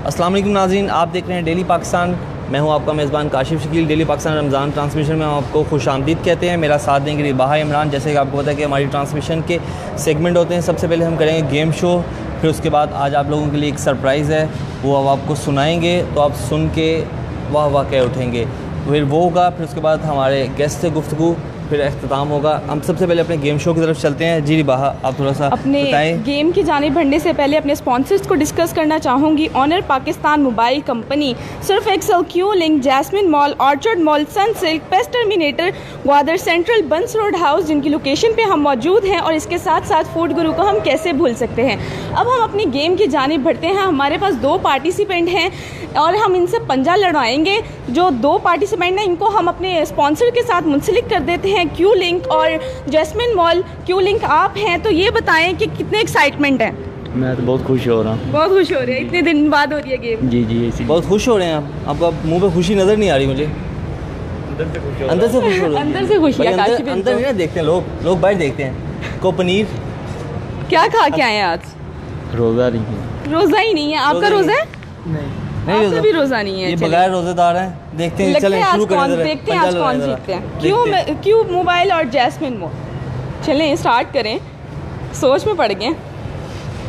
अस्सलाम वालेकुम नाज़रीन, आप देख रहे हैं डेली पाकिस्तान। मैं हूं आपका मेज़बान काशिफ शकील। डेली पाकिस्तान रमज़ान ट्रांसमिशन में आपको खुशामदीद कहते हैं। मेरा साथ देंगे रिबाहा इमरान। जैसे कि आपको पता है कि हमारी ट्रांसमिशन के सेगमेंट होते हैं। सबसे पहले हम करेंगे गेम शो, फिर उसके बाद आज आप लोगों के लिए एक सरप्राइज़ है, वो अब आपको सुनाएँगे तो आप सुन के वाह वाह कह उठेंगे। फिर वो होगा, फिर उसके बाद हमारे गेस्ट से गुफ्तगू, फिर अख्ताम होगा। हम सबसे पहले अपने गेम शो की तरफ चलते हैं। जी रिबाहा, आप थोड़ा सा अपने बताएं। गेम की जानिब बढ़ने से पहले अपने स्पॉन्सर्स को डिस्कस करना चाहूँगी। Honor Pakistan mobile company, Surf Excel, Q link, Jasmine Mall, Orchard Mall, Sunsilk, Paste Terminator, Gwadar Central, Buns Road House, जिनकी लोकेशन पे हम मौजूद हैं, और इसके साथ साथ फूड गुरु को हम कैसे भूल सकते हैं। अब हम अपनी गेम की जानिब बढ़ते हैं। हमारे पास 2 पार्टिसिपेंट हैं और हम इनसे पंजा लड़वाएंगे। जो 2 पार्टिसिपेंट हैं इनको हम अपने स्पॉन्सर के साथ मुंसलिक कर देते हैं, क्यू लिंक और जैस्मिन मॉल। क्यू लिंक आप हैं, तो ये बताएं कि कितने एक्साइटमेंट है। मैं तो बहुत खुश हो रहा हूँ। बहुत खुश हो रहे हैं, इतने दिन बाद हो रही है गेम। जी जी, ऐसी बहुत खुश हो रहे हैं आप। आपका मुंह पे खुशी नज़र नहीं आ रही मुझे। अंदर से खुश हो रहे हैं। अंदर से खुशी है। भाई, काशिफ अंदर नहीं ना देखते हैं लोग बाहर देखते हैं। को पनीर क्या खा के आए हैं आज? रोज़ा नहीं है। रोज़ा ही नहीं है आपका? रोज़ा है? नहीं, आपका भी रोज़ा नहीं है। ये चलिए। बगैर रोजेदार हैं। देखते हैं, लगता चलें है आज शुरू कौन करें। देखते हैं आज कौन जीतते हैं। क्यू मोबाइल और जैस्मिन मॉल। चलें स्टार्ट करें। सोच में पड़ गए।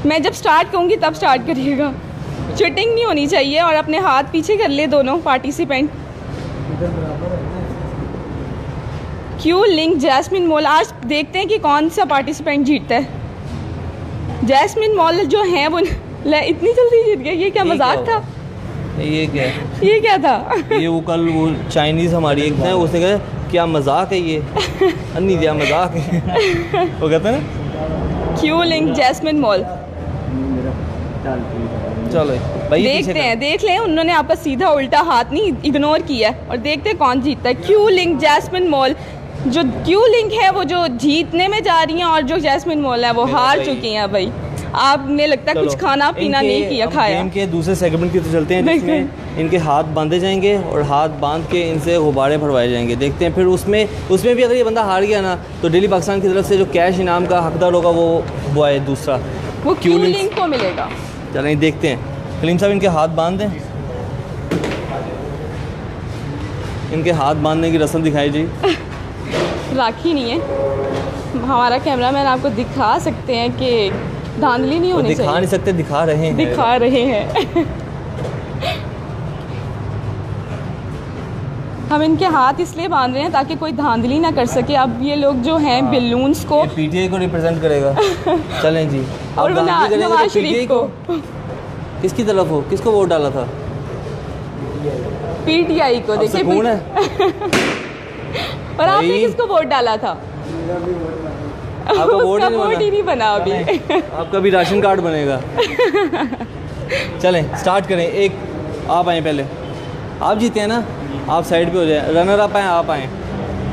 मैं जब स्टार्ट कहूँगी तब स्टार्ट करिएगा। चिटिंग नहीं होनी चाहिए और अपने हाथ पीछे कर ले दोनों participant. Q link, Jasmine mall. आज देखते हैं कि कौन सा पार्टिसिपेंट जीतता है। जैस्मिन मॉल जो है वो इतनी जल्दी जीत गया। ये क्या मजाक था? ये क्या है? ये क्या था? ये वो कल वो चाइनीज़ हमारी एक थे, उसने कहा क्या मजाक है ये। अन्नी दिया मजाक है। वो कहते हैं ना। Q link, Jasmine mall. चलो भाई, ये देखते हैं, देख लें। उन्होंने आपका सीधा उल्टा हाथ नहीं इग्नोर किया, और देखते हैं कौन जीतता है। Q link, Jasmine mall. जो क्यू लिंक है वो जो जीतने में जा रही हैं, और जो जैस्मिन मॉल है वो हार चुकी हैं। भाई आपने लगता है कुछ खाना पीना नहीं किया, खाया। गेम के दूसरे सेगमेंट की तो चलते हैं, जिसमें इनके हाथ बांधे जाएंगे और हाथ बांध के इनसे गुब्बारे भरवाए जाएंगे। देखते हैं फिर उसमें भी अगर ये बंदा हार गया ना, तो डेली पाकिस्तान की तरफ से जो कैश इनाम का हकदार होगा वो है दूसरा, वो क्यू लिंक को मिलेगा। चलें देखते हैं। कलीम साहब, इनके हाथ बांध दें। इनके हाथ बांधने की रस्म दिखाई जी। राखी नहीं है। हमारा कैमरामैन आपको दिखा सकते हैं कि धांधली नहीं होनी चाहिए। दिखा नहीं सकते, दिखा रहे हैं। दिखा रहे हैं। हम इनके हाथ इसलिए बांध रहे हैं ताकि कोई धांधली ना कर सके। अब ये लोग जो हैं बिल्लून्स को, पीटीआई को रिप्रेजेंट करेगा। चलें जी। और नवाज शरीफ को। किसकी तरफ हो, किसको वोट डाला था? पीटीआई को। देखिए कौन है? और आपने किसको वोट डाला था? आपका वोट ही नहीं बना अभी। आपका भी राशन कार्ड बनेगा। चलें स्टार्ट करें। एक आप आए, पहले आप जीते हैं ना, आप साइड पे हो जाए। रनर अप आए, आप आए।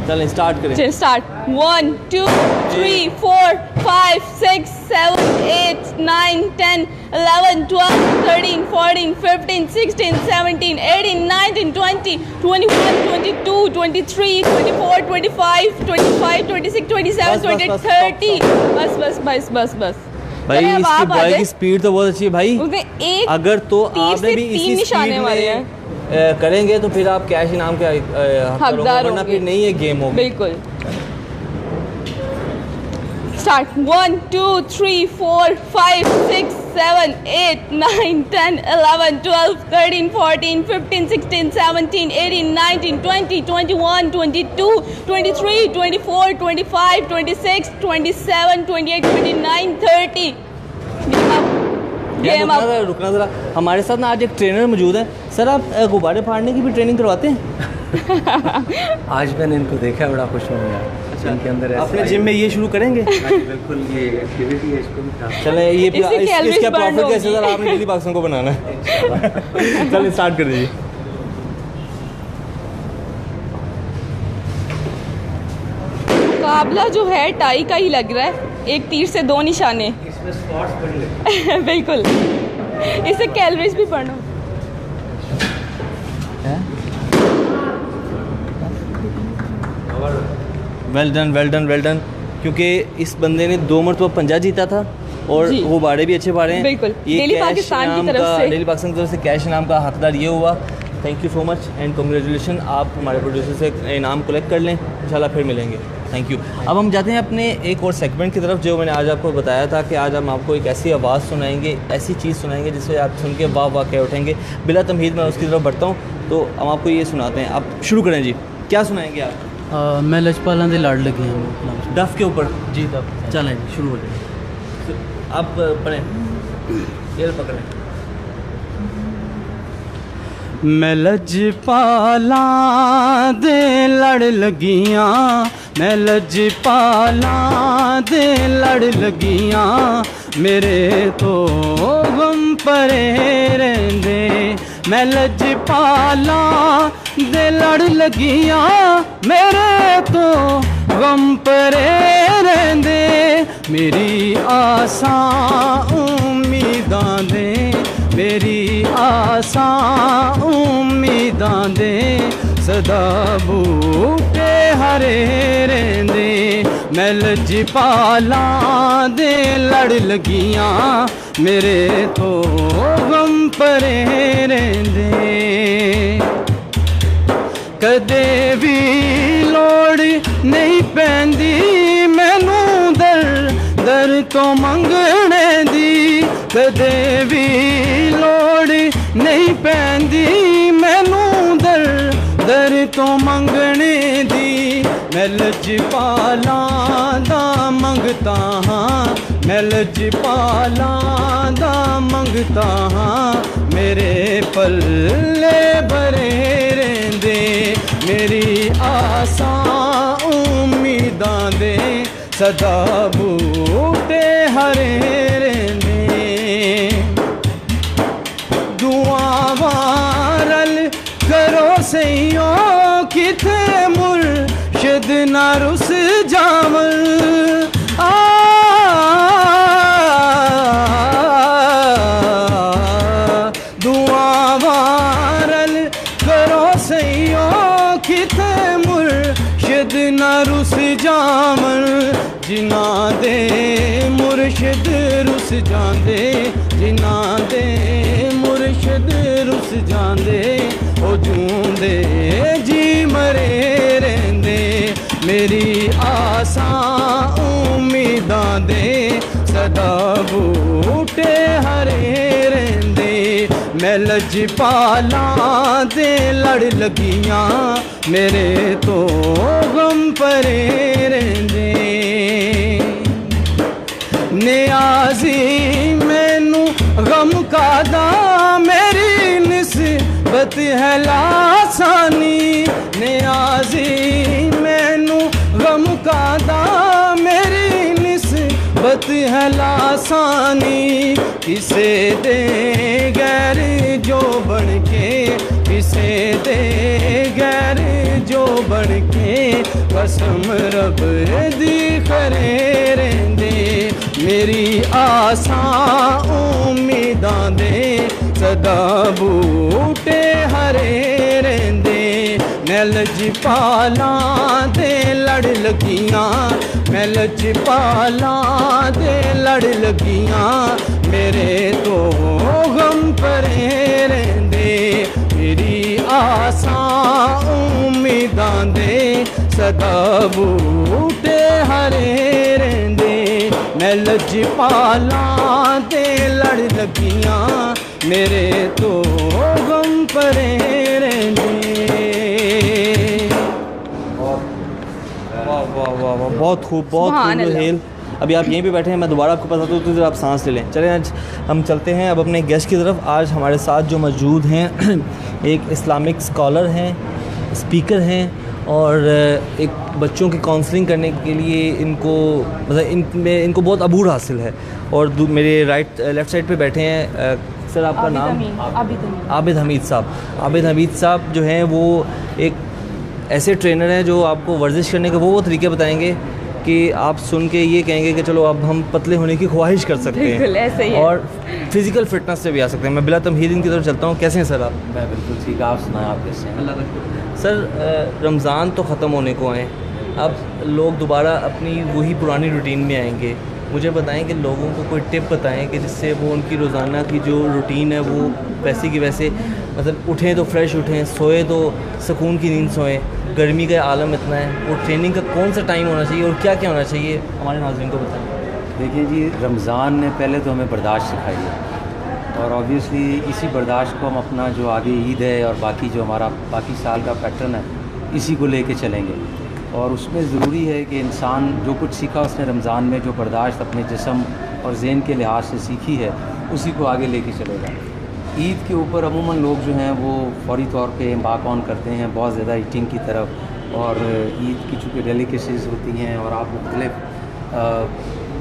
चलें स्टार्ट करें। चल स्टार्ट। 1 2 3 4 5 6 7 8 9 10 11 12 13 14 15 16 17 18 19 20 21 22 23 24 25 26 27 28 30। बस भाई इसकी बॉल की स्पीड तो बहुत अच्छी है भाई। अगर तो आपने भी इसी स्पीड में करेंगे तो फिर आप कैश इनाम के हकदार होंगे, फिर नहीं है गेम होगी। बिल्कुल। स्टार्ट। 1 2 3 4 5 6 7 8 9 10 11 12 13 14 15 16 17 18 19 20 21 22 23 24 25 26 27 28 29 30। रुकना ज़रा। हमारे साथ ना आज एक ट्रेनर मौजूद है। सर, आप गुब्बारे फाड़ने की भी ट्रेनिंग करवाते हैं? आज मैंने इनको देखा, बड़ा खुश हो गया। अच्छा, इनके अंदर अपने जिम में ये शुरू करेंगे? बिल्कुल, ये एक्टिविटी है, इसको भी चले। ये इसका प्रॉफिट होगी। कैसे सर आपने डेली पाकिस्तान को बनाना है। चलिए स्टार्ट कर दीजिए। मुकाबला जो है टाई का ही लग रहा है। एक तीर से 2 निशाने। इसमें स्पॉट्स पढ़ ले। बिल्कुल। इसे कैलोरीज भी पढ़ो। Well done. क्योंकि इस बंदे ने 2 मरतबा पंजा जीता था और जी। गुब्बारे भी अच्छे पा रहे हैं। बिल्कुल। ये डेली कैश पाकिस्तान की इनाम तरफ का- से। डेली पाकिस्तान की तरफ से कैश इनाम का हकदार ये हुआ। Thank you so much and congratulation. आप हमारे प्रोड्यूसर से इनाम कलेक्ट कर लें, इंशाल्लाह फिर मिलेंगे। Thank you. अब हम जाते हैं अपने एक और सेगमेंट की तरफ, जो मैंने आज आपको बताया था कि आज हम आपको एक ऐसी आवाज़ सुनाएंगे, ऐसी चीज़ सुनाएंगे जिसे आप सुन के वाह वाह कह उठेंगे। बिला तमहीद मैं उसकी तरफ बढ़ता हूँ, तो हम आपको ये सुनाते हैं। आप शुरू करें जी, क्या सुनाएंगे आप? मैं लजपालां दे लाड़ लगी हूँ डफ के ऊपर जी तब चलें जी, शुरू हो जाए। आप पढ़ें, ये पकड़ें। मैं लजपालां दे लड़ लगियां, मैं लजपालां दे लड़ लगियां, मेरे तो गम परे रहिंदे। मैं लजपालां दे लड़ लगियां, मेरे तो गम परे रहिंदे। मेरी आसां उम्मीदां दे, मेरी आसां उम्मीदां दे, सदा बूटे हरे रहिंदे। मैं लजपालां दे लड़ लगियां, मेरे तो गम परे रहिंदे। कदे भी लोड़ नहीं पैंदी मैनू दर दर तो मंगने दी, कदे भी लोड़ नहीं पैंदी मैनू दर दर तो मंगने दी। मैं लजपालां दा मंगता हाँ, मैं लजपालां दा मंगता हाँ, मेरे पल्ले भरे रहिंदे। मेरी आसां उम्मीदां दे, सदा बूटे हरे रहिंदे। दुआवां रल करो सईयो, किथे मुर्शिद ना रुस जावन। दुआवां रल करो सईयो, किथे मुर्शिद ना रुस जावन। जिन्हां दे मुर्शिद रुस जांदे, जिन्हां दे मुर्शिद रुस जांदे, ओ जूंदे जी मरे रहिंदे। मेरी आसां उम्मीदां दे, सदा बूटे हरे रहिंदे। मैं लजपालां दे लड़ लगियां, मेरे तो गम परे रहिंदे। नियाज़ी मैनू गम कादा, मेरी निस्बत है लासानी। नियाज़ी मैनू गम कादा, मेरी निस्बत है लासानी। किसे दे गैर जो बन के, किसे दे गैर जो बन के, कसम रब दी करे रहिंदे। मेरी आसां उम्मीदां दे, सदा बूटे हरे रहिंदे। मैं लजपालां दे लड़ लगियां, मैं लजपालां दे लड़ लगियां, मेरे तो गम परे रहिंदे। मेरी आसां उम्मीदां दे, सदा बूटे हरे रहिंदे। मैं लजपालां दे लड़ लगियां, मेरे तो गम परे रहिंदे। वाह वाह वाह वाह, बहुत खूब, बहुत सुभान खूब अल्लाह। हेल। अभी आप यहीं पे बैठे हैं, मैं दोबारा आपको बताता हूँ, तो आप सांस ले लें। चलें आज हम चलते हैं अब अपने गेस्ट की तरफ। आज हमारे साथ जो मौजूद हैं एक इस्लामिक स्कॉलर हैं, स्पीकर हैं, और एक बच्चों की काउंसलिंग करने के लिए इनको मतलब इनको बहुत अबूर हासिल है। और मेरे लेफ़्ट साइड पे बैठे हैं सर, आपका नाम? आबिद हमीद साहब। आबिद हमीद साहब जो हैं वो एक ऐसे ट्रेनर हैं जो आपको वर्जिश करने के वो तरीके बताएंगे कि आप सुन के ये कहेंगे कि चलो अब हम पतले होने की ख्वाहिश कर सकते बिल्कुल ऐसे ही हैं, है। और फिज़िकल फिटनेस से भी आ सकते हैं। मैं बिला तमहीद इनकी तरफ चलता हूँ। कैसे हैं सर आप? मैं बिल्कुल ठीक, आप सुनाएं, आप कैसे हैं? अल्लाह का। सर रमज़ान तो ख़त्म होने को आए, अब लोग दोबारा अपनी वही पुरानी रूटीन में आएंगे, मुझे बताएं कि लोगों को कोई टिप बताएं कि जिससे वो उनकी रोज़ाना की जो रूटीन है वो वैसे की वैसे, मतलब उठें तो फ्रेश उठें, सोए तो सुकून की नींद सोएं। गर्मी का आलम इतना है, वो ट्रेनिंग का कौन सा टाइम होना चाहिए और क्या क्या होना चाहिए, हमारे नाज़रीन को बताएं। देखिए जी, रमज़ान ने पहले तो हमें बर्दाश्त सिखाई है और ऑब्वियसली इसी बर्दाश्त को हम अपना जो आगे ईद है और बाकी जो हमारा बाकी साल का पैटर्न है इसी को लेके चलेंगे। और उसमें ज़रूरी है कि इंसान जो कुछ सीखा उसने रमज़ान में, जो बर्दाश्त अपने जिस्म और ज़हन के लिहाज से सीखी है उसी को आगे लेके चलेगा। ईद के ऊपर अमूमन लोग जो हैं वो फौरी तौर पे एम्बार्क ऑन करते हैं बहुत ज़्यादा ईटिंग की तरफ, और ईद की चूँकि डेलिकेसीज़ होती हैं और आप मुख्तलिफ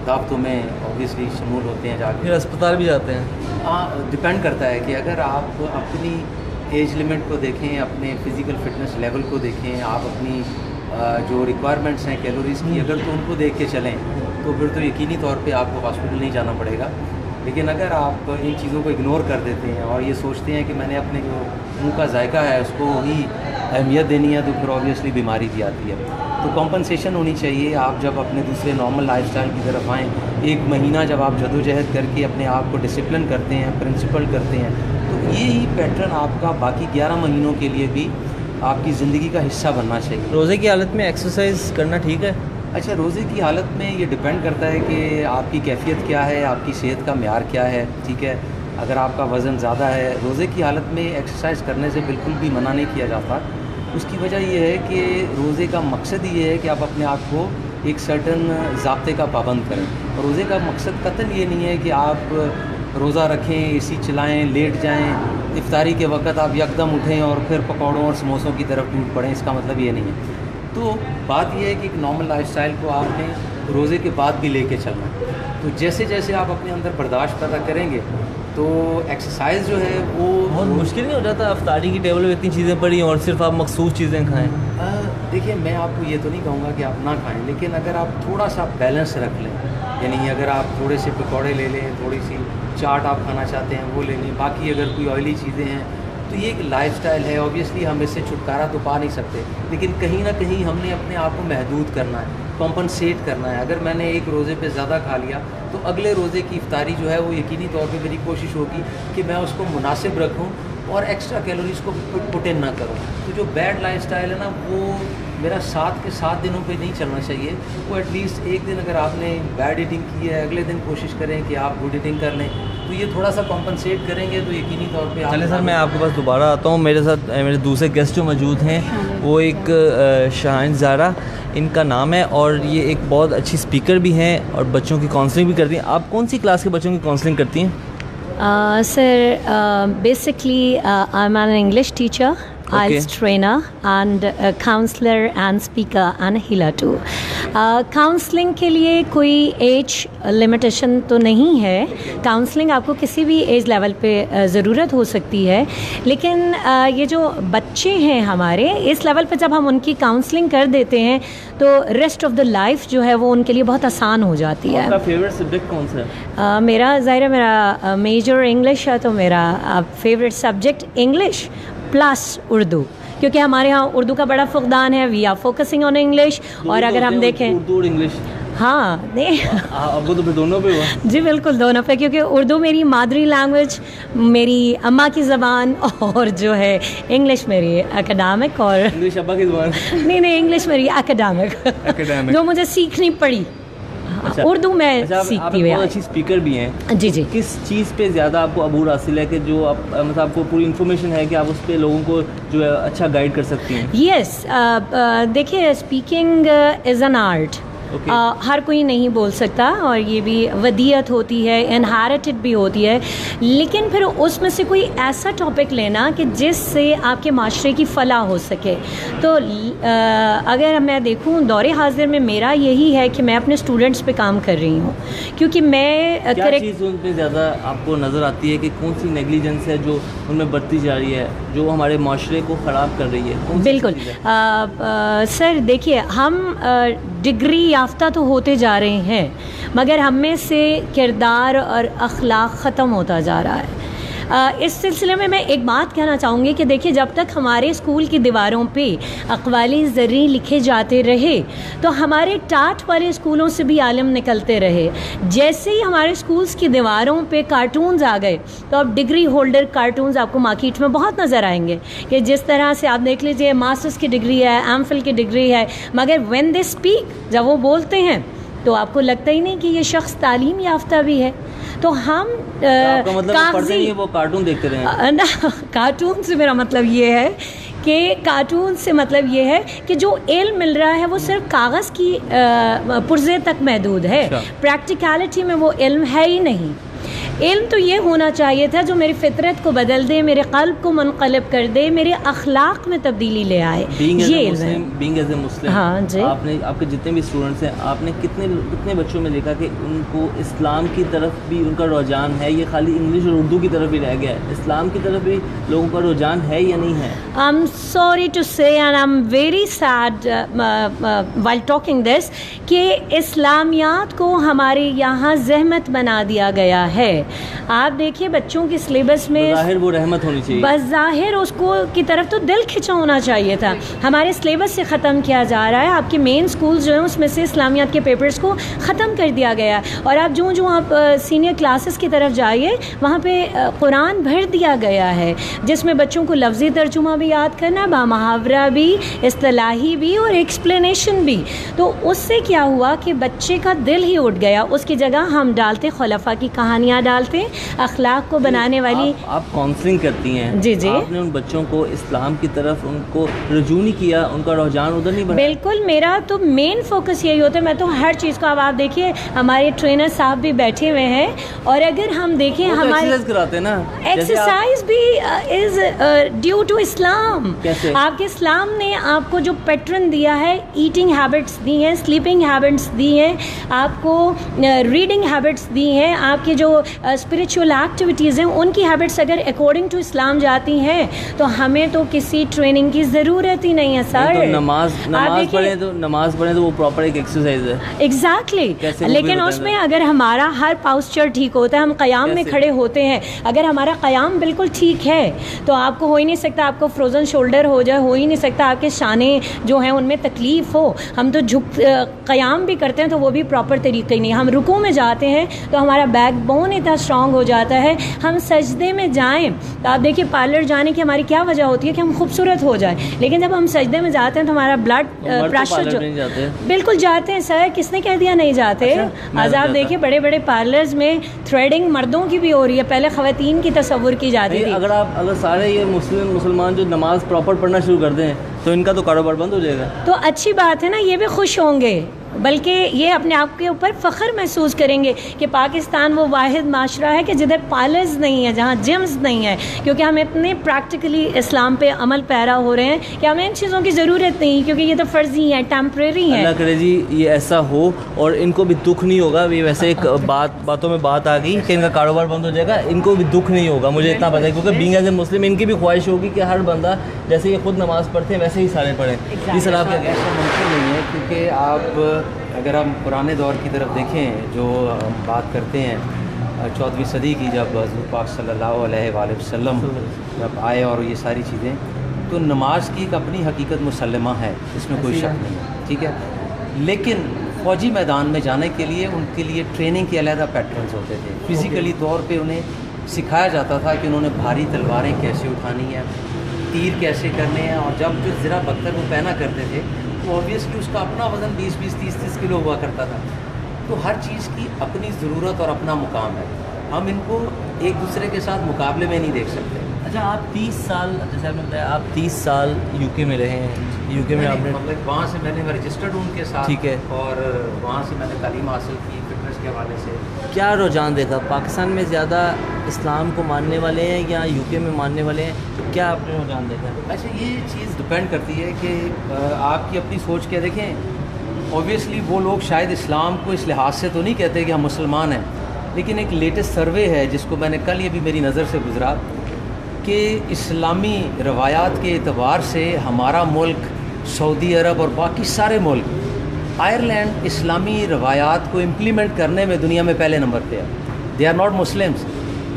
दावतों में ऑब्वियसली शमूल होते हैं, जाकर फिर अस्पताल भी जाते हैं। हाँ, डिपेंड करता है कि अगर आप अपनी एज लिमिट को देखें, अपने फ़िज़िकल फ़िटनेस लेवल को देखें, आप अपनी जो रिक्वायरमेंट्स हैं कैलोरीज़ की अगर तो उनको देख के चलें तो फिर तो यकीनी तौर पे आपको हॉस्पिटल नहीं जाना पड़ेगा। लेकिन अगर आप इन चीज़ों को इग्नोर कर देते हैं और ये सोचते हैं कि मैंने अपने जो मुँह का जायका है उसको ही अहमियत देनी है, तो फिर ऑब्वियसली बीमारी भी आती है। तो कॉम्पनसेशन होनी चाहिए। आप जब अपने दूसरे नॉर्मल लाइफस्टाइल की तरफ आएँ, एक महीना जब आप जदोजहद करके अपने आप को डिसिप्लिन करते हैं, प्रिंसिपल करते हैं, तो ये ही पैटर्न आपका बाकी 11 महीनों के लिए भी आपकी ज़िंदगी का हिस्सा बनना चाहिए। रोज़े की हालत में एक्सरसाइज करना ठीक है? अच्छा, रोज़े की हालत में ये डिपेंड करता है कि आपकी कैफियत क्या है, आपकी सेहत का म्यार क्या है। ठीक है, अगर आपका वज़न ज़्यादा है, रोज़े की हालत में एक्सरसाइज करने से बिल्कुल भी मना नहीं किया जाता। उसकी वजह ये है कि रोज़े का मकसद ये है कि आप अपने आप को एक सर्टन ज़ाब्ते का पाबंद करें। और रोज़े का मकसद कतई ये नहीं है कि आप रोज़ा रखें, एसी चलाएं, लेट जाएं, इफ्तारी के वक्त आप यकदम उठें और फिर पकौड़ों और समोसों की तरफ टूट पड़ें। इसका मतलब ये नहीं है। तो बात यह है कि एक नॉर्मल लाइफस्टाइल को आपने रोज़े के बाद भी लेके चलना है। तो जैसे जैसे आप अपने अंदर बर्दाश्त पैदा करेंगे तो एक्सरसाइज जो है वो बहुत मुश्किल नहीं हो जाता? अफ्तारी की टेबल पे इतनी चीज़ें पड़ी और सिर्फ आप मखसूस चीज़ें खाएं। देखिए, मैं आपको ये तो नहीं कहूँगा कि आप ना खाएं, लेकिन अगर आप थोड़ा सा बैलेंस रख लें, यानी अगर आप थोड़े से पकौड़े ले लें, थोड़ी सी चाट आप खाना चाहते हैं वो ले लें, बाकी अगर कोई ऑयली चीज़ें हैं, तो ये एक लाइफस्टाइल है। ऑब्वियसली हम इससे छुटकारा तो पा नहीं सकते, लेकिन कहीं ना कहीं हमने अपने आप को महदूद करना है, कॉम्पनसेट करना है। अगर मैंने एक रोज़े पे ज़्यादा खा लिया तो अगले रोज़े की इफ्तारी जो है वो यकीनी तौर पे मेरी कोशिश होगी कि मैं उसको मुनासिब रखूं और एक्स्ट्रा कैलोरीज़ को पुट इन ना करूं। तो जो बैड लाइफस्टाइल है ना, वो मेरा 7 के 7 दिनों पे नहीं चलना चाहिए। वो एटलीस्ट एक दिन अगर आपने बैड ईटिंग की है, अगले दिन कोशिश करें कि आप गुड ईटिंग कर लें, तो ये थोड़ा सा कॉम्पनसेट करेंगे तो यकीनी तौर पे। चले सर, मैं आपके पास दोबारा आता हूँ। मेरे साथ मेरे दूसरे गेस्ट जो मौजूद हैं वो एक शाहीन ज़ारा इनका नाम है, और ये एक बहुत अच्छी स्पीकर भी हैं और बच्चों की काउंसलिंग भी करती हैं। आप कौन सी क्लास के बच्चों की काउंसलिंग करती हैं? Sir, basically I'm an English teacher, IELTS trainer and a counselor and speaker and healer too. Counselling के लिए कोई एज लिमिटेशन तो नहीं है। काउंसलिंग आपको किसी भी एज लेवल पे ज़रूरत हो सकती है, लेकिन ये जो बच्चे हैं हमारे, इस लेवल पे जब हम उनकी काउंसलिंग कर देते हैं तो रेस्ट ऑफ द लाइफ जो है वो उनके लिए बहुत आसान हो जाती है। आपका फेवरेट सब्जेक्ट कौन सा है? मेरा ज़ाहिर है मेरा मेजर इंग्लिश है, तो मेरा favourite subject English plus Urdu, क्योंकि हमारे यहाँ उर्दू का बड़ा फुकदान है। We are focusing on English. और अगर हम देखें उर्दू और इंग्लिश, हाँ नहीं आपको तो फिर दोनों पे हुआ? जी बिल्कुल, दोनों पे, क्योंकि उर्दू मेरी मादरी लैंग्वेज, मेरी अम्मा की ज़बान, और जो है इंग्लिश मेरी एकेडमिक। और इंग्लिश अब्बा की ज़बान? नहीं, इंग्लिश मेरी एकेडमिक जो मुझे सीखनी पड़ी। अच्छा, उर्दू में अच्छा, सीखती हुई। बहुत अच्छी स्पीकर भी हैं। जी। किस चीज़ पे ज़्यादा आपको अबूर हासिल है कि जो आप मतलब आपको पूरी इन्फॉर्मेशन है कि आप उस पर लोगों को जो है अच्छा गाइड कर सकती हैं? यस, देखिए, स्पीकिंग इज़ एन आर्ट। हर कोई नहीं बोल सकता, और ये भी वदियत होती है, इनहेरिटेड भी होती है, लेकिन फिर उसमें से कोई ऐसा टॉपिक लेना कि जिससे आपके माशरे की फलाह हो सके। तो अगर मैं देखूं दौरे हाजिर में मेरा यही है कि मैं अपने स्टूडेंट्स पे काम कर रही हूँ, क्योंकि मैं क्या चीज़ उनमें ज़्यादा आपको नज़र आती है कि कौन सी नेग्लिजेंस है जो उनमें बढ़ती जा रही है, जो हमारे माशरे को ख़राब कर रही है? बिल्कुल सर, देखिए, हम डिग्री याफ्ता तो होते जा रहे हैं, मगर हम में से किरदार और अखलाक ख़त्म होता जा रहा है। इस सिलसिले में मैं एक बात कहना चाहूँगी कि देखिए, जब तक हमारे स्कूल की दीवारों पे अक़वाली ज़र्री लिखे जाते रहे तो हमारे टाट वाले स्कूलों से भी आलिम निकलते रहे। जैसे ही हमारे स्कूल्स की दीवारों पे कार्टून्स आ गए तो अब डिग्री होल्डर कार्टून्स आपको मार्केट में बहुत नज़र आएंगे कि जिस तरह से आप देख लीजिए मास्टर्स की डिग्री है, एमफिल की डिग्री है, मगर व्हेन दे स्पीक, जब वो बोलते हैं तो आपको लगता ही नहीं कि ये शख्स तालीम याफ्ता भी है। तो हम आपका मतलब वो पढ़ते नहीं है, वो कार्टून देखते रहे ना, कार्टून से मेरा मतलब ये है कि कार्टून से मतलब ये है कि जो इल्म मिल रहा है वो सिर्फ कागज़ की पुर्जे तक महदूद है, प्रैक्टिकलिटी में वो इल्म है ही नहीं। इल्म तो ये होना चाहिए था जो मेरी फितरत को बदल दे, मेरे क़ल्ब को मुनक़लिब कर दे, मेरे अखलाक में तब्दीली ले आए। ये इल्म है। बीइंग एज ए मुस्लिम, हाँ जी, आपने, आपके जितने भी स्टूडेंट्स हैं, आपने कितने बच्चों में देखा कि उनको इस्लाम की तरफ भी उनका रुझान है, ये खाली इंग्लिश और उर्दू की तरफ ही रह गया है? इस्लाम की तरफ भी लोगों का रुझान है या नहीं है? आई एम सॉरी टू से and I am very sad while talking this कि इस्लामियात को हमारे यहाँ ज़हमत बना दिया गया है। आप देखिए बच्चों के सिलेबस में ज़ाहिर वो रहमत होनी चाहिए, बस ज़ाहिर उसको की तरफ तो दिल खिंचा होना चाहिए था। हमारे सिलेबस से ख़त्म किया जा रहा है। आपके मेन स्कूल्स जो हैं उसमें से इस्लामियात के पेपर्स को ख़त्म कर दिया गया है और आप जो आप सीनियर क्लासेस की तरफ जाइए वहाँ पे कुरान भर दिया गया है, जिसमें बच्चों को लफ्ज़ी तर्जुमा भी याद करना, बामुहावरा भी, इस्तिलाही भी और एक्सप्लेनेशन भी। तो उससे क्या हुआ कि बच्चे का दिल ही उठ गया। उसकी जगह हम डालते खुलफा की कहानियाँ डालते, अखलाक को बनाने वाली। आप काउंसलिंग करती हैं, जी जी, आपने उन बच्चों को इस्लाम की तरफ उनको रुजू नहीं किया, उनका रुझान उधर नहीं बना? बिल्कुल, मेरा तो मेन फोकस यही होता है। मैं तो हर चीज़ को, अब आप देखिए हमारे ट्रेनर साहब भी बैठे हुए हैं और अगर हम देखें हमारे एक्सरसाइज कराते हैं ना, एक्सरसाइज भी इज ड्यू टू इस्लाम। कैसे? आपके इस्लाम ने आपको जो पैटर्न दिया है, ईटिंग हैबिट्स दी हैं, स्लीपिंग हैबिट्स दी हैं, आपको रीडिंग हैबिट्स दी हैं, आपके जो स्पिरिचुअल एक्टिविटीज़ हैं उनकी हैबिट्स अगर अकॉर्डिंग टू इस्लाम जाती हैं तो हमें तो किसी ट्रेनिंग की ज़रूरत ही नहीं है सर। तो नमाज पढ़े तो वो प्रॉपर एक एक्सरसाइज है। एग्जैक्टली, लेकिन उसमें अगर हमारा हर पास्चर ठीक होता है, हम क़याम में खड़े होते हैं, अगर हमारा क़याम बिल्कुल ठीक है तो आपको हो ही नहीं सकता आपको फ्रोज़न शोल्डर हो जाए, हो ही नहीं सकता आपके शाने जो हैं उनमें तकलीफ़ हो। हम तो क़याम भी करते हैं तो वो भी प्रॉपर तरीके नहीं। हम रुकू में जाते हैं तो हमारा बैक बोन इतना स्ट्रॉन्ग हो जाता है। हम सजदे में जाएं तो आप देखिए पार्लर जाने की हमारी क्या वजह होती है कि हम खूबसूरत हो जाएं, लेकिन जब हम सजदे में जाते हैं तो हमारा ब्लड प्रेशर जो बिल्कुल जाते हैं सर, किसने कह दिया नहीं जाते? आज आप देखिए बड़े बड़े पार्लर्स में थ्रेडिंग मर्दों की भी हो रही है, पहले ख़वातीन की तस्वुर की जाती थी। अगर सारे ये मुसलमान जो नमाज प्रॉपर पढ़ना शुरू कर दें तो इनका तो कारोबार बंद हो जाएगा। तो अच्छी बात है ना, ये भी खुश होंगे, बल्कि ये अपने आप के ऊपर फ़ख्र महसूस करेंगे कि पाकिस्तान वो वाहिद माशरा है कि जिधर पार्लर्स नहीं है, जहाँ जिम्स नहीं है, क्योंकि हम इतने प्रैक्टिकली इस्लाम पे अमल पैरा हो रहे हैं कि हमें इन चीज़ों की ज़रूरत नहीं, क्योंकि ये तो फ़र्जी है, टेम्प्रेरी है। अल्लाह करे जी ये ऐसा हो और इनको भी दुख नहीं होगा। ये वैसे एक बातों में बात आ गई कि इनका कारोबार बंद हो जाएगा, इनको भी दुख नहीं होगा, मुझे इतना पता है, क्योंकि बीइंग एज ए मुस्लिम इनकी भी ख्वाहिश होगी कि हर बंदा जैसे ये खुद नमाज़ पढ़ते हैं वैसे ही सारे पढ़ें। जी सर, आप क्या कहते हैं? ऐसा मुमकिन नहीं है, क्योंकि आप अगर हम पुराने दौर की तरफ देखें, जो हम बात करते हैं 14वीं सदी की, जब हज़रत पाक सल्लल्लाहु अलैहि वसल्लम जब आए और ये सारी चीज़ें, तो नमाज की एक अपनी हकीकत मुसल्लमा है, इसमें कोई शक नहीं है, ठीक है। लेकिन फ़ौजी मैदान में जाने के लिए उनके लिए ट्रेनिंग के अलग पैटर्न्स होते थे। फिज़िकली तौर पे उन्हें सिखाया जाता था कि उन्होंने भारी तलवारें कैसे उठानी है, तीर कैसे करने हैं, और जब जो ज़रा बख्तर वो पहना करते थे तो ऑब्वियसली उसका अपना वज़न 20-20, 30-30 किलो हुआ करता था। तो हर चीज़ की अपनी ज़रूरत और अपना मुकाम है, हम इनको एक दूसरे के साथ मुकाबले में नहीं देख सकते। अच्छा, आप 30 साल, जैसे आपने बताया आप 30 साल यूके में रहे हैं, यूके में आपने मतलब वहाँ से मैंने रजिस्टर्ड हूँ उनके साथ, ठीक है, और वहाँ से मैंने तालीम हासिल की फिटनेस के हवाले से। क्या रुझान देखा? पाकिस्तान में ज़्यादा इस्लाम को मानने वाले हैं या यूके में मानने वाले हैं? तो क्या आपने रुझान देखा? अच्छा, ये चीज़ डिपेंड करती है कि आपकी अपनी सोच क्या। देखें, ऑब्वियसली वो लोग शायद इस्लाम को इस लिहाज से तो नहीं कहते कि हम मुसलमान हैं, लेकिन एक लेटेस्ट सर्वे है जिसको मैंने कल ये भी मेरी नज़र से गुजरा कि इस्लामी रवायात के एतबार से हमारा मुल्क, सऊदी अरब और बाकी सारे मुल्क, आयरलैंड इस्लामी रवायात को इम्प्लीमेंट करने में दुनिया में पहले नंबर पे है। दे आर नॉट मुस्लिम्स,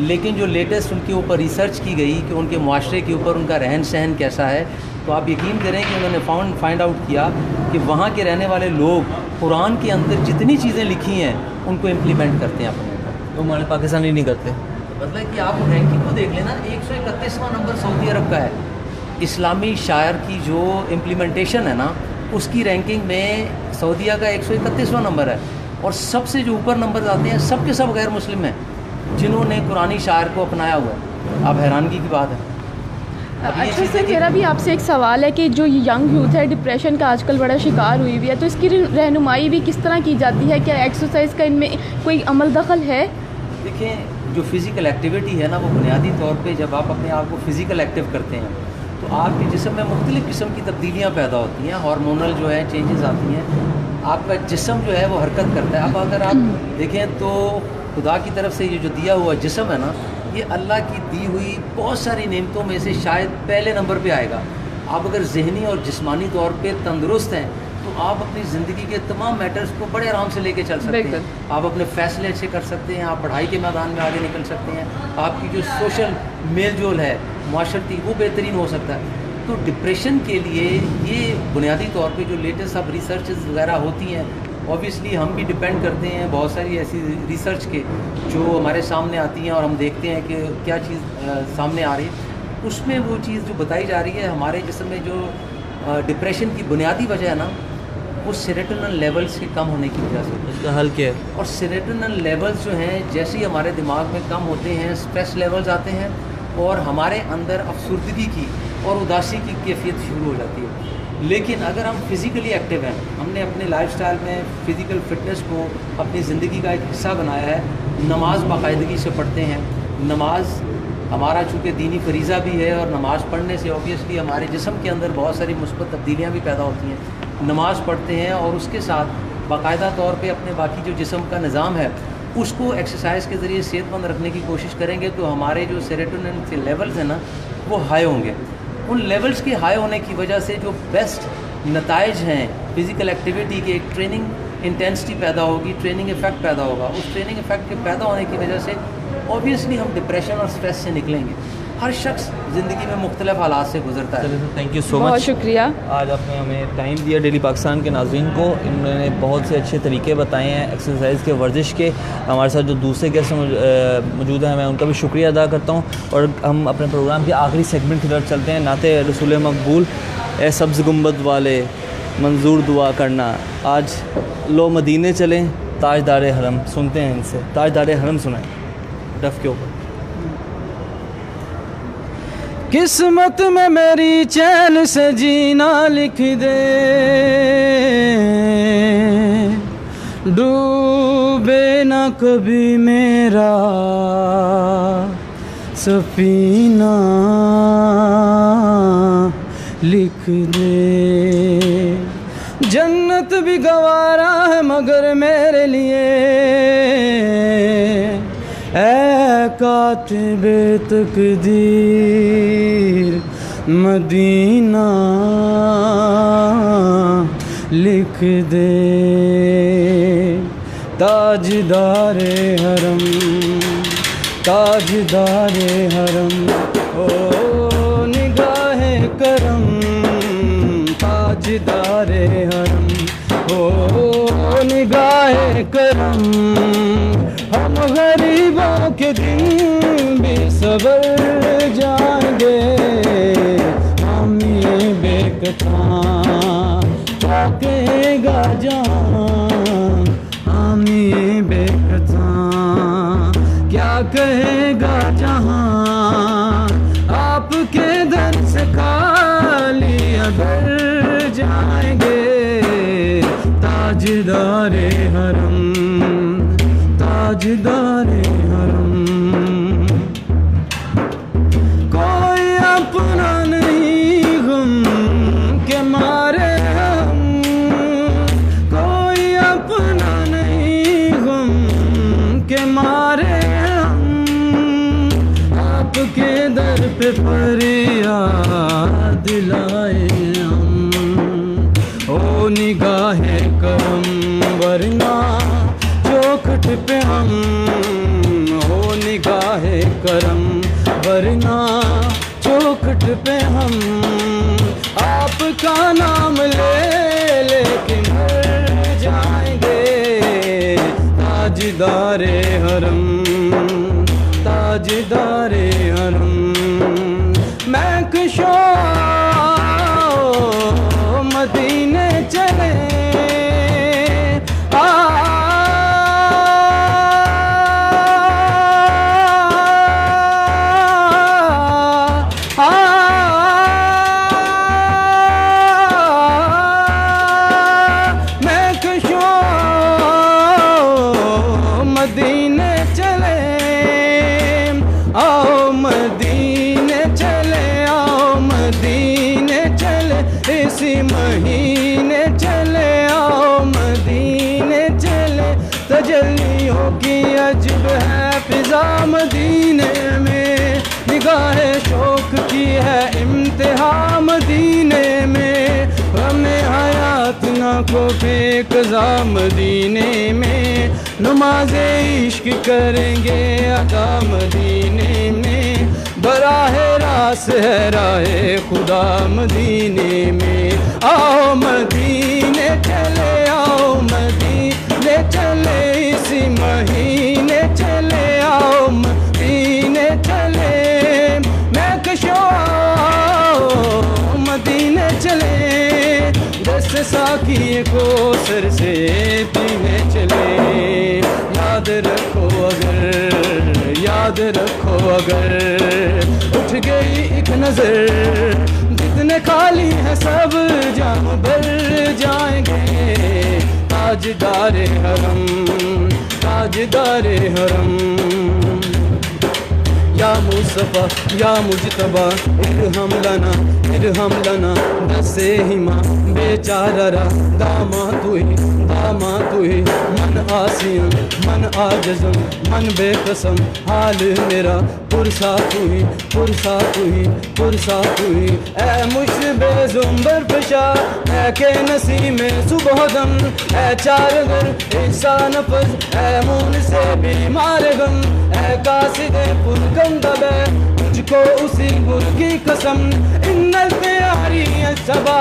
लेकिन जो लेटेस्ट उनके ऊपर रिसर्च की गई कि उनके माशरे के ऊपर उनका रहन सहन कैसा है, तो आप यकीन करें कि उन्होंने फाइंड आउट किया कि वहाँ के रहने वाले लोग कुरान के अंदर जितनी चीज़ें लिखी हैं उनको इम्प्लीमेंट करते हैं अपने ऊपर। तो हमारे पाकिस्तानी नहीं करते। मतलब कि आप रैंकिंग को देख लेना, 131वां नंबर सऊदी अरब का है। इस्लामी शायर की जो इम्प्लीमेंटेशन है ना, उसकी रैंकिंग में सऊदीया का 131वां नंबर है। और सबसे जो ऊपर नंबर आते हैं सब के सब गैर मुस्लिम हैं जिन्होंने कुरानी शायर को अपनाया हुआ है। अब हैरानगी की बात है। अच्छा सर, मेरा भी आपसे एक सवाल है कि जो यंग यूथ है डिप्रेशन का आजकल बड़ा शिकार हुई हुई है, तो इसकी रहनुमाई भी किस तरह की जाती है? क्या एक्सरसाइज का इनमें कोई अमल दखल है? देखें, जो फिज़िकल एक्टिविटी है ना, वो बुनियादी तौर पे जब आप अपने आप को फ़िज़िकल एक्टिव करते हैं तो आपके जिस्म में मुख्तलिफ़ किस्म की तब्दीलियाँ पैदा होती हैं, हार्मोनल जो है चेंजेस आती हैं, आपका जिस्म जो है वो हरकत करता है। अब अगर आप देखें तो खुदा की तरफ से ये जो दिया हुआ जिस्म है ना, ये अल्लाह की दी हुई बहुत सारी नेमतों में से शायद पहले नंबर पे आएगा। आप अगर ज़हनी और जिस्मानी तौर पे तंदुरुस्त हैं तो आप अपनी ज़िंदगी के तमाम मैटर्स को बड़े आराम से लेके चल सकते हैं। आप अपने फ़ैसले अच्छे कर सकते हैं, आप पढ़ाई के मैदान में आगे निकल सकते हैं, आपकी जो सोशल मेल जोल है माशरती वो बेहतरीन हो सकता है। तो डिप्रेशन के लिए ये बुनियादी तौर पे जो लेटेस्ट अब रिसर्च वगैरह होती हैं, ऑब्वियसली हम भी डिपेंड करते हैं बहुत सारी ऐसी रिसर्च के जो हमारे सामने आती हैं और हम देखते हैं कि क्या चीज़ सामने आ रही है। उसमें वो चीज़ जो बताई जा रही है हमारे जिस्म में जो डिप्रेशन की बुनियादी वजह है ना, वो सेरोटोनिन लेवल्स के कम होने की वजह से। इसका हल क्या है? और सेरोटोनिन लेवल्स जो हैं जैसे ही हमारे दिमाग में कम होते हैं, स्ट्रेस लेवल्स आते हैं और हमारे अंदर अफसुर्दगी की और उदासी की कैफियत शुरू हो जाती है। लेकिन अगर हम फिज़िकली एक्टिव हैं, हमने अपने लाइफस्टाइल में फ़िज़िकल फ़िटनेस को अपनी ज़िंदगी का एक हिस्सा बनाया है, नमाज बाकायदगी से पढ़ते हैं, नमाज हमारा चूँकि दीनी फरीज़ा भी है और नमाज़ पढ़ने से ऑब्वियसली हमारे जिस्म के अंदर बहुत सारी मुस्बत तब्दीलियाँ भी पैदा होती हैं। नमाज़ पढ़ते हैं और उसके साथ बाकायदा तौर पे अपने बाकी जो जिस्म का निज़ाम है उसको एक्सरसाइज के ज़रिए सेहतमंद रखने की कोशिश करेंगे तो हमारे जो सेरोटोनिन के लेवल्स हैं ना वो हाई होंगे। उन लेवल्स के हाई होने की वजह से जो बेस्ट नताइज हैं फ़िज़िकल एक्टिविटी के, एक ट्रेनिंग इंटेंसिटी पैदा होगी, ट्रेनिंग इफ़ेक्ट पैदा होगा। उस ट्रेनिंग इफ़ेक्ट के पैदा होने की वजह से ऑब्वियसली हम डिप्रेशन और स्ट्रेस से निकलेंगे। हर शख्स ज़िंदगी में मुख्तलिफ हालात से गुजरता है। थैंक यू सो मच, बहुत शुक्रिया। आज आपने हमें टाइम दिया डेली पाकिस्तान के नाज़रीन को। इन्होंने बहुत से अच्छे तरीके बताए हैं एक्सरसाइज के, वर्जिश के। हमारे साथ जो दूसरे गेस्ट मौजूद हैं मैं उनका भी शुक्रिया अदा करता हूँ। और हम अपने प्रोग्राम के आखिरी सेगमेंट की तरफ चलते हैं। नाते रसूल मकबूल ए सब्ज़ गुंबद वाले मंजूर दुआ करना। आज लो मदीने चलें ताजदार हरम, सुनते हैं इनसे। ताजदार हरम सुनाएं डफ के ऊपर। किस्मत में मेरी चैन से जीना लिख दे, डूबे ना कभी मेरा सफीना लिख दे। जन्नत भी गवारा है मगर मेरे लिए ऐ कातिबे तकदीर मदीना लिख दे। ताजदारे हरम, ताजदारे हरम, ओ निगाहे करम, ताजदारे हरम, ओ निगाहे करम। हम गरीबों के दिन भी सबर जाएंगे, हम ये बेकता क्या कहेगा जहां, हम ये बेकता क्या कहेगा जहां। आपके दर से खाली अगर जाएंगे, ताजदारे हरम, ताजदारे हरम। कोई अपना नहीं गम के मारे हम, कोई अपना नहीं गम के मारे हम। आपके दर पे फरियाद लाए हम, ओ निगाहे करम वरना चौखट पे हम, हो निगाहे करम, वरना चौखट पे हम आपका नाम ले लेके मर जाएंगे। ताजदारे हरम, ताजदारे हरम, मैं कशो मदीने चले मदीने चले, आओ मदीने चले, आओ मदीने चले, इसी महीने चले, आओ मदीने चले। तजल्लियों की अजब है फिजा मदीने में, निगाहे शौक की है इम्तिहा मदीने में। हमें हयात ना को बेक़ज़ा मदीने में, नमाज़े इश्क करेंगे अदा मदीने में। बराहे रास है राहे खुदा मदीने में। आओ मदीने चले, आओ मदीने चले, इसी महीने चले, आओ मदीने चले। मैं कशो मदीने चले, दस साकी को सर से पीने चले। याद रखो अगर, याद रखो अगर उठ गई एक नजर, जितने खाली है सब जाम भर जाएंगे। ताजदारे हरम, ताजदारे हरम, या मुस्तफा या मुजतबा इरहम लना, इरहम लना दसे हिमा बेचारा दामा तुही, दामा तुही। मन आसियन मन आजज़म मन बेकसम, हाल मेरा पुरसा तुही, पुरसा तुही, पुरसा तुही। ऐ मुशबे ज़ुंबर फशा, ऐ के नसी में सुबह दम, ऐ चारगर ऐसा नफज, ऐ मून से बीमार गम, ऐ कासिदे पुरकम दबे, मुझको उसी गुल की कसम। इन्नल प्यारी सबा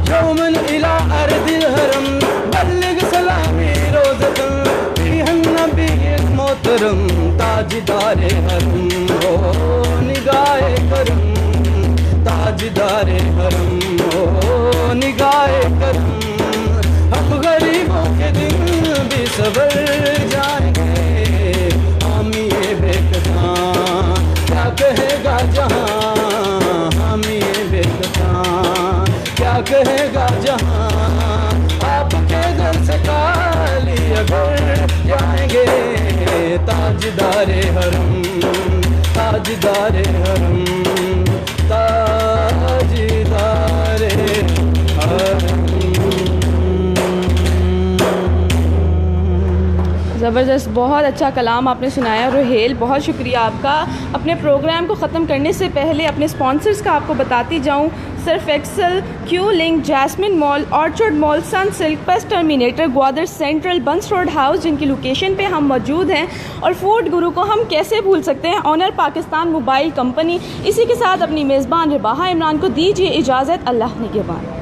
यौमन इला अर्दिल हरम, बल्लिग सलामी रोज़तन बिहन नबी मोहतरम। ताजदारे हरम हो निगाहे करम, ताजदारे हरम हो निगाहे करम। हम गरीबों के दिन भी सबर जाएंगे, हम ये बेकसा क्या कहेगा जहां, हम ये बेकसा क्या कहेगा जहां। आपके घर से काली अगर जाएंगे, ताजदारे हरम, ताजदारे हरम, ताजदारे हरम। ज़बरदस्त, बहुत अच्छा कलाम आपने सुनाया रुहेल, बहुत शुक्रिया आपका। अपने प्रोग्राम को ख़त्म करने से पहले अपने स्पॉन्सर्स का आपको बताती जाऊँ। Surf Excel, Q link, Jasmine Mall, Orchard Mall, Sunsilk, Paste Terminator, Gwadar Central, Buns Road House जिनकी लोकेशन पे हम मौजूद हैं, और फूड गुरु को हम कैसे भूल सकते हैं, ऑनर पाकिस्तान मोबाइल कंपनी। इसी के साथ अपनी मेज़बान रिबाहा इमरान को दीजिए इजाज़त। अल्लाह निगहबान।